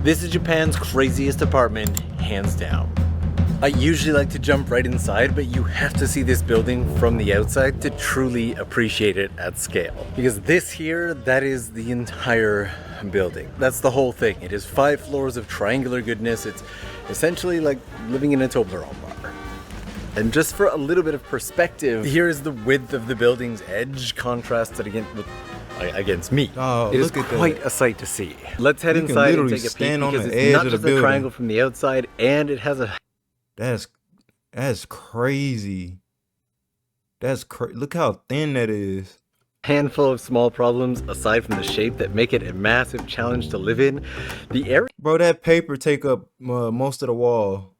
This is Japan's craziest apartment, hands down. I usually like to jump right inside, but you have to see this building from the outside to truly appreciate it at scale. Because this here, that is the entire building. That's the whole thing. It is 5 floors of triangular goodness. It's essentially like living in a Toblerone bar. And just for a little bit of perspective, here is the width of the building's edge contrasted against me. Oh, it is quite a sight to see. Let's head inside and take a peek because it's not just a triangle from the outside, and it has a... That's crazy. Look how thin that is. Handful of small problems aside from the shape that make it a massive challenge to live in. The area, bro, that paper take up most of the wall.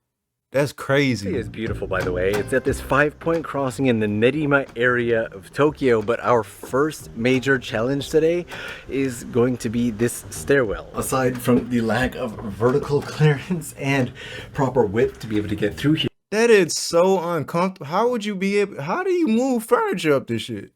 That's crazy. It is beautiful, by the way. It's at this 5-point crossing in the Nerima area of Tokyo, but our first major challenge today is going to be this stairwell. Aside from the lack of vertical clearance and proper width to be able to get through here. That is so uncomfortable. How would you be able, how do you move furniture up this shit?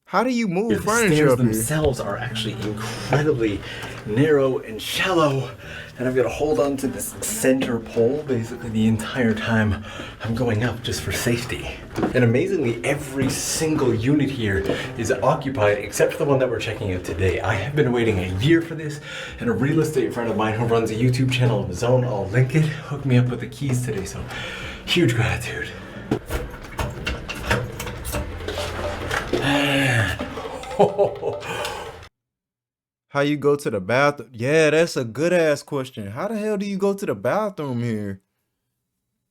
How do you move furniture up here? The stairs themselves are actually incredibly narrow and shallow, and I've got to hold on to this center pole basically the entire time I'm going up just for safety. And amazingly, every single unit here is occupied except for the one that we're checking out today. I have been waiting a year for this, and a real estate friend of mine who runs a YouTube channel of his own, I'll link it, hooked me up with the keys today, so huge gratitude. How you go to the bathroom? Yeah, that's a good ass question. How the hell do you go to the bathroom here?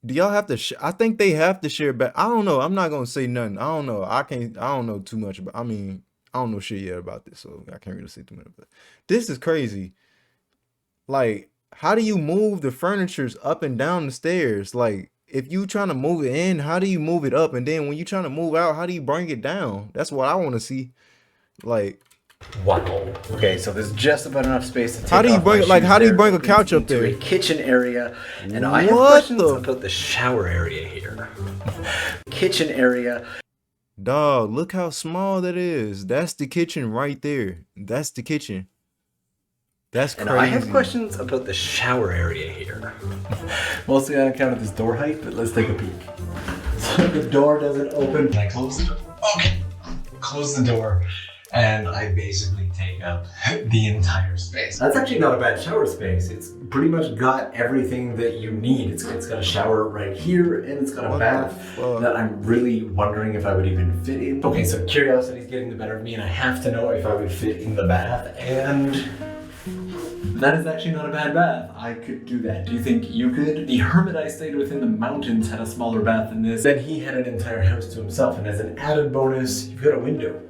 Do y'all have to I think they have to share I don't know. I'm not gonna say nothing. I don't know. I don't know too much about, I don't know shit yet about this, so I can't really say too much. But this is crazy. Like, how do you move the furnitures up and down the stairs? Like, if you trying to move it in, how do you move it up? And then when you trying to move out, how do you bring it down? That's what I want to see. Like, wow. Okay, so there's just about enough space to take how do you bring how do you bring a couch up there? A kitchen area, and I have questions about the shower area here. Kitchen area. Dog, look how small that is. That's the kitchen right there. That's the kitchen. That's crazy. And I have questions about the shower area here. Mostly on account of this door height, but let's take a peek. So the door doesn't open. I close the door. Okay. Close the door, and I basically take up the entire space. That's actually not a bad shower space. It's pretty much got everything that you need. It's got a shower right here, and it's got a bath that I'm really wondering if I would even fit in. Okay, so curiosity's getting the better of me, and I have to know if I would fit in the bath, and that is actually not a bad bath. I could do that. Do you think you could? The hermit I stayed with in the mountains had a smaller bath than this. Then he had an entire house to himself, and as an added bonus, you've got a window.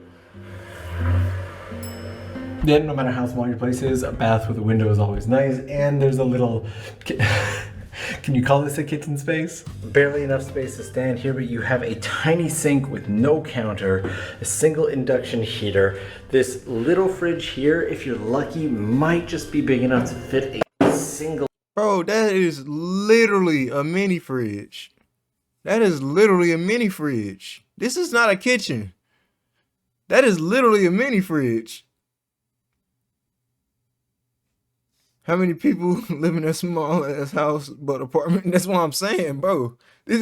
Then, no matter how small your place is, a bath with a window is always nice, and there's a little... Can you call this a kitchen space? Barely enough space to stand here, but you have a tiny sink with no counter, a single induction heater. This little fridge here, if you're lucky, might just be big enough to fit a single... Bro, that is literally a mini fridge. That is literally a mini fridge. This is not a kitchen. That is literally a mini fridge. How many people live in a small ass house but apartment? That's what I'm saying, bro. This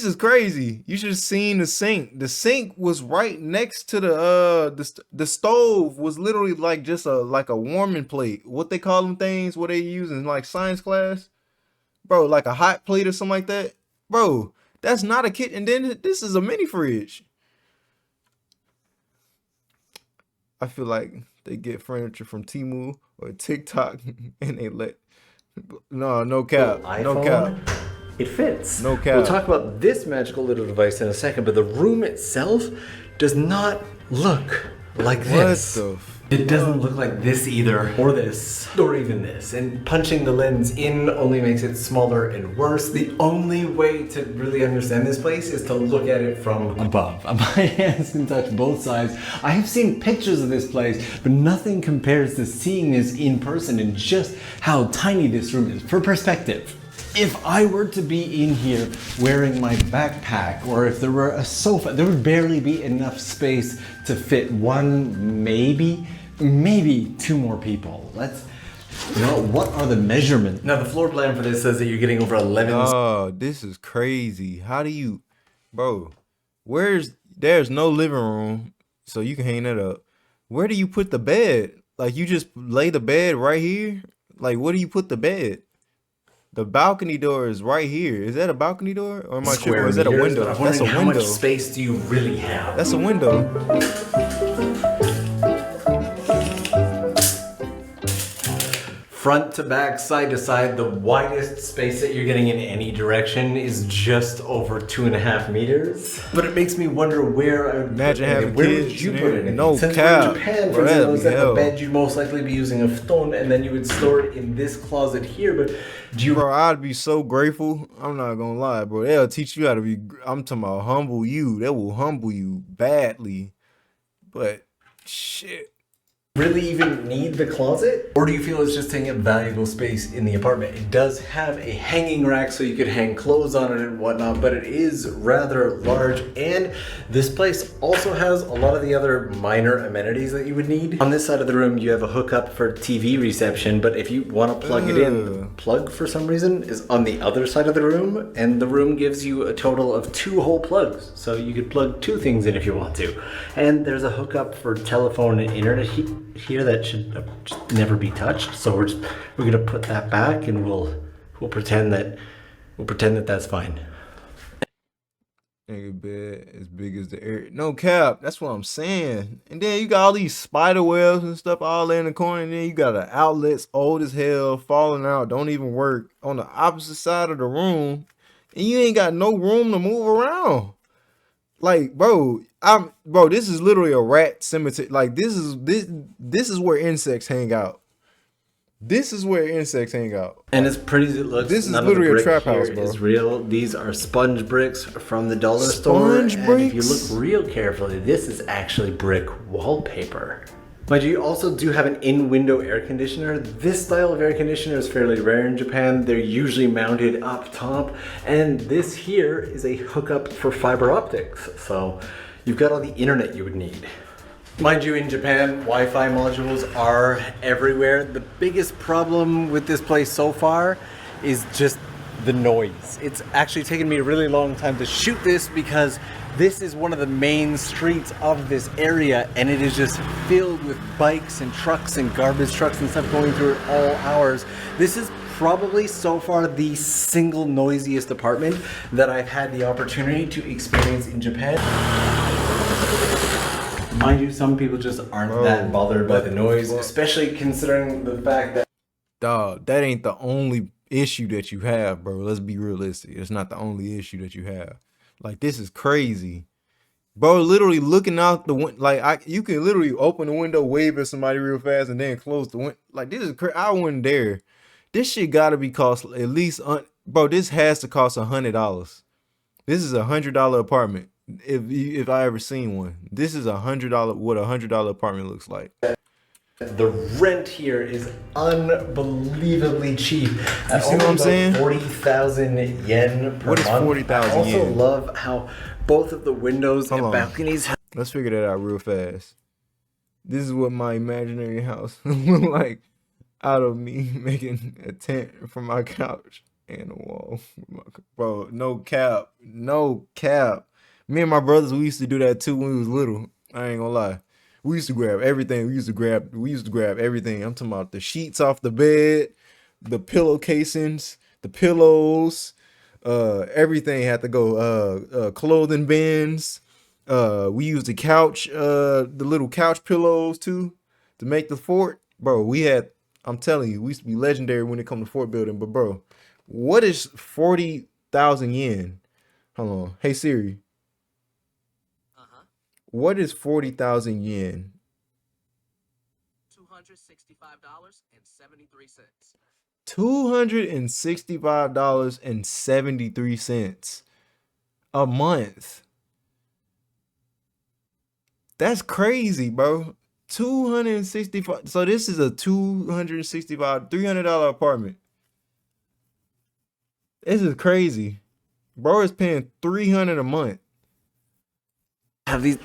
is crazy. You should have seen the sink. The sink was right next to the stove was literally like just like a warming plate. What they call them things, what they use in like science class? Bro, like a hot plate or something like that. Bro, that's not a kitchen. And then this is a mini fridge. I feel like they get furniture from Temu or TikTok and they let... No cap. No cap. It fits. No cap. We'll talk about this magical little device in a second, but the room itself does not look like this. What the It doesn't look like this either, or this, or even this. And punching the lens in only makes it smaller and worse. The only way to really understand this place is to look at it from above. My hands can touch both sides. I have seen pictures of this place, but nothing compares to seeing this in person and just how tiny this room is. For perspective, if I were to be in here wearing my backpack, or if there were a sofa, there would barely be enough space to fit one, maybe two more people. Let's You know, what are the measurements? Now, the floor plan for this says that you're getting over 11. Oh, this is crazy. How do you, bro? There's no living room, so you can hang that up. Where do you put the bed? Like you just lay the bed right here? Like where do you put the bed? The balcony door is right here. Is that a balcony door, or am I tripping? Or is that a window? That's a How window. much space do you really have? That's a window. Front to back, side to side, the widest space that you're getting in any direction is just over 2.5 meters. But it makes me wonder where I would Imagine having where kids would you in put there? it? No Since cap. we're in Japan, for Bro, that'd example, be instead of a hell. bed, you'd most likely be using a futon, and then you would store it in this closet here. But do you? Bro, I'd be so grateful. I'm not gonna lie, bro. They'll teach you how to be. I'm talking about humble you. They will humble you badly. But shit. Really even need the closet? Or do you feel it's just taking up valuable space in the apartment? It does have a hanging rack so you could hang clothes on it and whatnot, but it is rather large, and this place also has a lot of the other minor amenities that you would need. On this side of the room you have a hookup for TV reception, but if you want to plug it in, the plug for some reason is on the other side of the room, and the room gives you a total of 2 whole plugs, so you could plug 2 things in if you want to. And there's a hookup for telephone and internet here that should just never be touched, so we're gonna put that back, and we'll pretend that that's fine. Nigga bed as big as the air. No cap. That's what I'm saying. And then you got all these spider webs and stuff all in the corner. And then you got the outlets old as hell, falling out, don't even work on the opposite side of the room. And you ain't got no room to move around. Like, bro, this is literally a rat cemetery. Like, this is where insects hang out. This is where insects hang out. And as pretty as it looks, this is literally a trap house, bro. It's real. These are sponge bricks from the dollar store. Sponge bricks? And if you look real carefully, this is actually brick wallpaper. But you also do have an in-window air conditioner. This style of air conditioner is fairly rare in Japan. They're usually mounted up top. And this here is a hookup for fiber optics. So you've got all the internet you would need. Mind you, in Japan, Wi-Fi modules are everywhere. The biggest problem with this place so far is just the noise. It's actually taken me a really long time to shoot this because this is one of the main streets of this area, and it is just filled with bikes and trucks and garbage trucks and stuff going through it all hours. This is probably so far the single noisiest apartment that I've had the opportunity to experience in Japan. Mind you, some people just aren't that bothered by the noise, especially considering the fact that... Dog, that ain't the only issue that you have, bro. Let's be realistic. It's not the only issue that you have. Like, this is crazy. Bro, literally looking out the window, like, you can literally open the window, wave at somebody real fast, and then close the window. Like, this is crazy. I wouldn't dare. This shit gotta be cost at least, bro, this has to cost $100. This is $100 apartment. If I ever seen one, this is $100. What $100 apartment looks like. The rent here is unbelievably cheap. You see what I'm saying? 40,000 yen per What is month. 40,000 I also yen? love how both of the windows and balconies have... Let's figure that out real fast. This is what my imaginary house look like out of me making a tent from my couch and a wall. Bro, no cap. No cap. Me and my brothers, we used to do that too when we was little. I ain't gonna lie. We used to grab everything. We used to grab everything. I'm talking about the sheets off the bed, the pillow casings, the pillows, everything had to go. Clothing bins. We used the couch, the little couch pillows too, to make the fort. Bro, I'm telling you, we used to be legendary when it come to fort building. But bro, what is 40,000 yen? Hold on. Hey Siri. What is 40,000 yen? $265.73. $265.73 a month. That's crazy, bro. 265. So this is a $300 apartment. This is crazy. Bro is paying $300 a month. Have these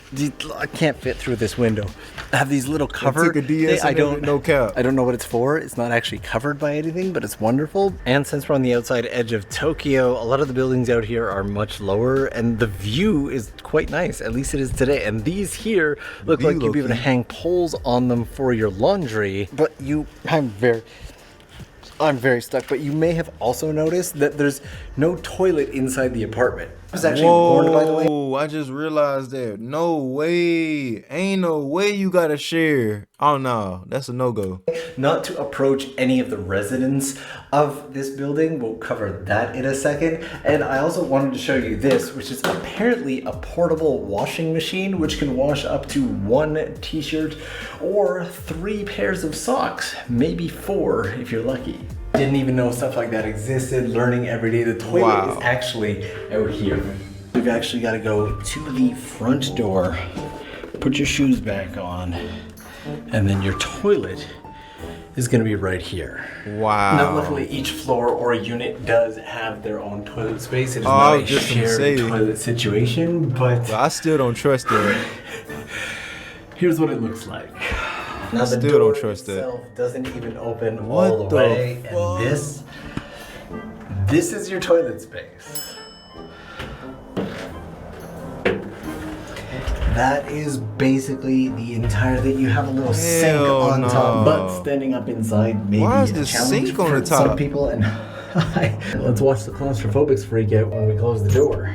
I can't fit through this window. I have these little cover. Took a DS I don't no cap. I don't know what it's for. It's not actually covered by anything, but it's wonderful. And since we're on the outside edge of Tokyo, a lot of the buildings out here are much lower, and the view is quite nice. At least it is today. And these here look like you'd be able to hang poles on them for your laundry. But I'm very stuck, but you may have also noticed that there's no toilet inside the apartment. I was actually warned, by the way. I just realized that. No way. Ain't no way you gotta share. Oh no, that's a no-go. Not to approach any of the residents of this building. We'll cover that in a second. And I also wanted to show you this, which is apparently a portable washing machine, which can wash up to 1 t-shirt or 3 pairs of socks, maybe 4 if you're lucky. Didn't even know stuff like that existed. Learning every day. The toilet is actually out here. We've actually got to go to the front door, put your shoes back on, and then your toilet is going to be right here. Wow. Now, luckily, each floor or unit does have their own toilet space. It is not a shared toilet situation, but I still don't trust that. Here's what it looks like. Now the Still door don't trust itself doesn't even open What all the the way, fuck? and this is your toilet space. That is basically the entire thing. You have a little sink on top, but standing up inside maybe Why is a the challenge sink on for the top? some people. And let's watch the claustrophobics freak out when we close the door.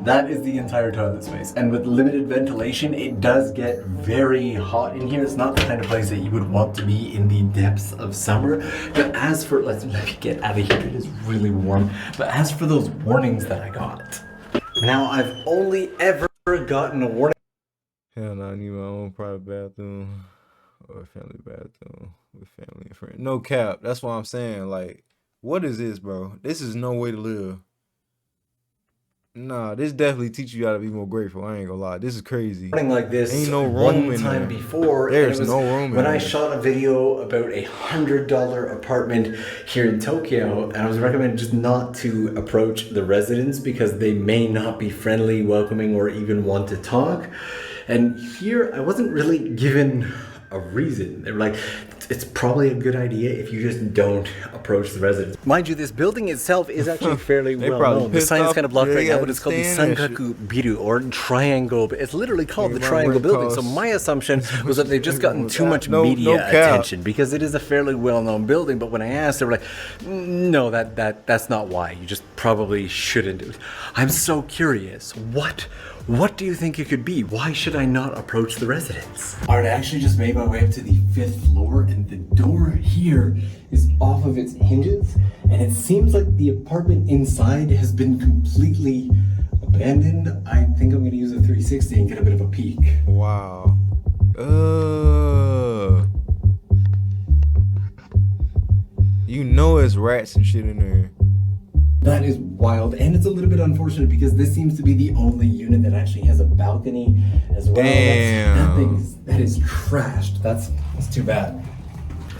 That is the entire toilet space. And with limited ventilation, it does get very hot in here. It's not the kind of place that you would want to be in the depths of summer. But as for, let me get out of here, it is really warm. But as for those warnings that I got, now I've only ever gotten a warning. Hell no, I need my own private bathroom or a family bathroom with family and friends. No cap. That's what I'm saying. Like, what is this, bro? This is no way to live. Nah, this definitely teaches you how to be more grateful. I ain't gonna lie. This is crazy. Like this Ain't no room one in time there. before. There's no room in when there. I shot a video about a $100 apartment here in Tokyo, and I was recommended just not to approach the residents because they may not be friendly, welcoming, or even want to talk. And here I wasn't really given a reason. They were like, it's probably a good idea if you just don't approach the residents. Mind you, this building itself is actually fairly well known. The sign is kind of blocked right now, but it's called the Sankaku Biru, or Triangle. It's literally called the Triangle Building. So my assumption was that they've just gotten too much media attention because it is a fairly well-known building. But when I asked, they were like, no, that's not why. You just probably shouldn't do it. I'm so curious. What do you think it could be? Why should I not approach the residents? Alright, I actually just made my way up to the 5th floor, and the door here is off of its hinges, and it seems like the apartment inside has been completely abandoned. I think I'm gonna use a 360 and get a bit of a peek. Wow. You know it's rats and shit in there. That is wild, and it's a little bit unfortunate because this seems to be the only unit that actually has a balcony as well. Damn. That is trashed. That's too bad.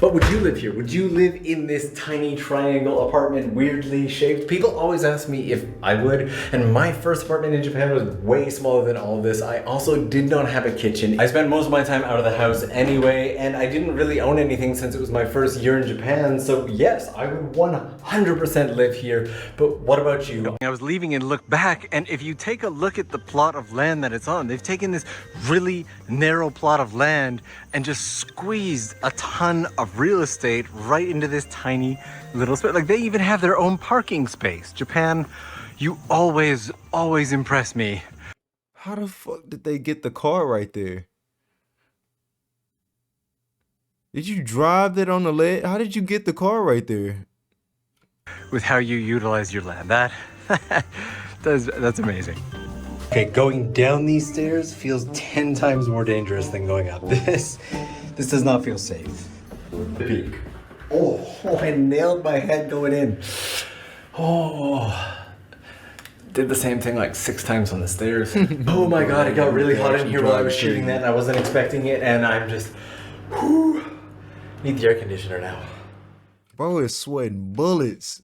But would you live here? Would you live in this tiny triangle apartment, weirdly shaped? People always ask me if I would, and my first apartment in Japan was way smaller than all of this. I also did not have a kitchen. I spent most of my time out of the house anyway, and I didn't really own anything since it was my first year in Japan, so yes, I would 100% live here. But what about you? I was leaving and looked back, and if you take a look at the plot of land that it's on, they've taken this really narrow plot of land and just squeezed a ton of real estate right into this tiny little space. Like, they even have their own parking space. Japan, you always impress me. How the fuck did they get the car right there? Did you drive that on the leg? How did you get the car right there? With how you utilize your land. That's amazing. Okay, going down these stairs feels 10 times more dangerous than going up. This does not feel safe. The peak. Oh, I nailed my head going in. Oh, did the same thing like 6 times on the stairs. Oh my god, it got really hot in here while I was shooting that, and I wasn't expecting it, and I'm just, need the air conditioner now. Bro is sweating bullets.